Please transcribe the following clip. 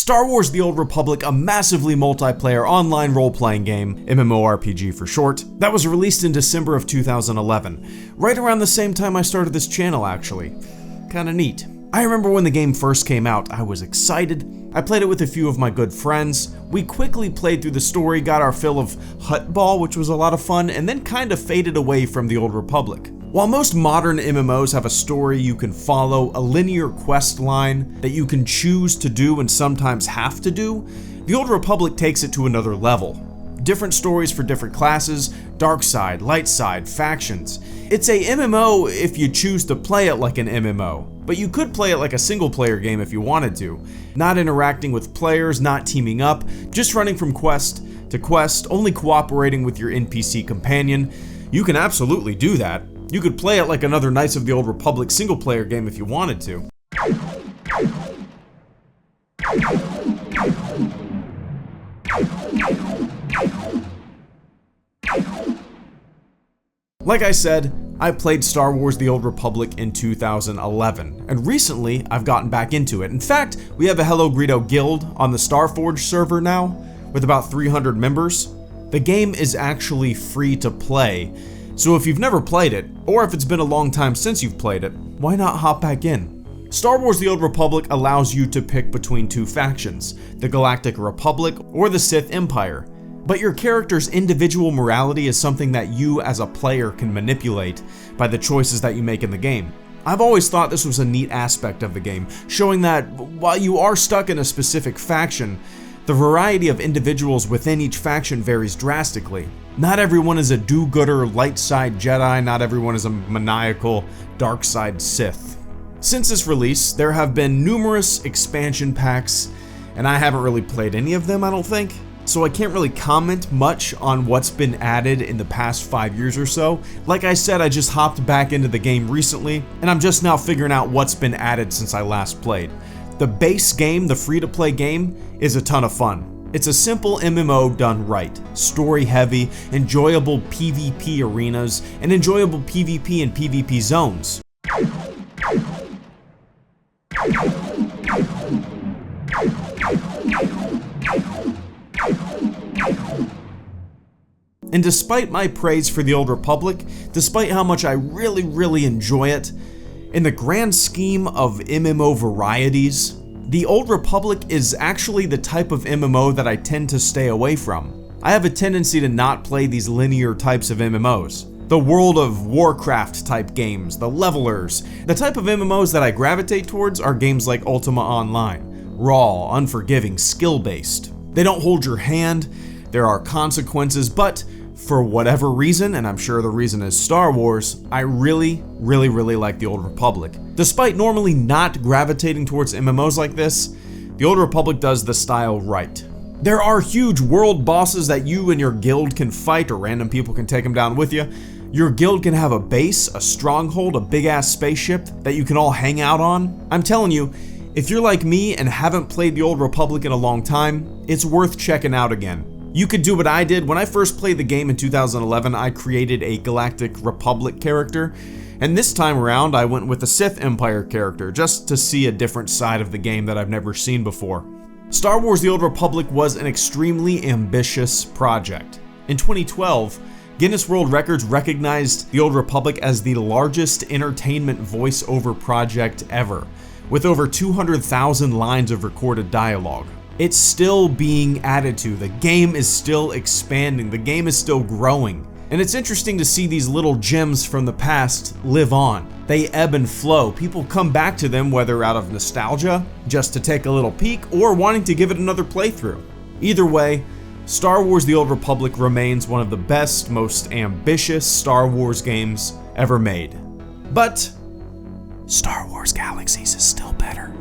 Star Wars: The Old Republic, a massively multiplayer online role-playing game, MMORPG for short, that was released in December of 2011, right around the same time I started this channel actually. Kinda neat. I remember when the game first came out, I was excited. I played it with a few of my good friends. We quickly played through the story, got our fill of Hutball, which was a lot of fun, and then kinda faded away from the Old Republic. While most modern MMOs have a story you can follow, a linear quest line that you can choose to do and sometimes have to do, the Old Republic takes it to another level. Different stories for different classes, dark side, light side, factions. It's a MMO if you choose to play it like an MMO, but you could play it like a single player game if you wanted to. Not interacting with players, not teaming up, just running from quest to quest, only cooperating with your NPC companion. You can absolutely do that. You could play it like another Knights of the Old Republic single player game if you wanted to. Like I said, I played Star Wars: The Old Republic in 2011, and recently I've gotten back into it. In fact, we have a HelloGreedo guild on the Starforge server now, with about 300 members. The game is actually free to play, so if you've never played it, or if it's been a long time since you've played it, why not hop back in? Star Wars: The Old Republic allows you to pick between two factions, the Galactic Republic or the Sith Empire. But your character's individual morality is something that you as a player can manipulate by the choices that you make in the game. I've always thought this was a neat aspect of the game, showing that while you are stuck in a specific faction, the variety of individuals within each faction varies drastically. Not everyone is a do-gooder light side Jedi, not everyone is a maniacal dark side Sith. Since its release, there have been numerous expansion packs, and I haven't really played any of them, I don't think. So I can't really comment much on what's been added in the past 5 years or so. Like I said, I just hopped back into the game recently, and I'm just now figuring out what's been added since I last played. The base game, the free-to-play game, is a ton of fun. It's a simple MMO done right. Story-heavy, enjoyable PvP arenas, and enjoyable PvP and PvP zones. And despite my praise for the Old Republic, despite how much I really enjoy it, in the grand scheme of MMO varieties, the Old Republic is actually the type of MMO that I tend to stay away from. I have a tendency to not play these linear types of MMOs. The World of Warcraft type games, the levelers. The type of MMOs that I gravitate towards are games like Ultima Online. Raw, unforgiving, skill-based. They don't hold your hand, there are consequences, but for whatever reason, and I'm sure the reason is Star Wars, I really like the Old Republic. Despite normally not gravitating towards MMOs like this, the Old Republic does the style right. There are huge world bosses that you and your guild can fight, or random people can take them down with you. Your guild can have a base, a stronghold, a big-ass spaceship that you can all hang out on. I'm telling you, if you're like me and haven't played the Old Republic in a long time, it's worth checking out again. You could do what I did. When I first played the game in 2011, I created a Galactic Republic character, and this time around I went with a Sith Empire character, just to see a different side of the game that I've never seen before. Star Wars: The Old Republic was an extremely ambitious project. In 2012, Guinness World Records recognized The Old Republic as the largest entertainment voiceover project ever, with over 200,000 lines of recorded dialogue. It's still being added to, the game is still expanding, the game is still growing. And it's interesting to see these little gems from the past live on. They ebb and flow. People come back to them, whether out of nostalgia, just to take a little peek, or wanting to give it another playthrough. Either way, Star Wars: The Old Republic remains one of the best, most ambitious Star Wars games ever made. But Star Wars Galaxies is still better.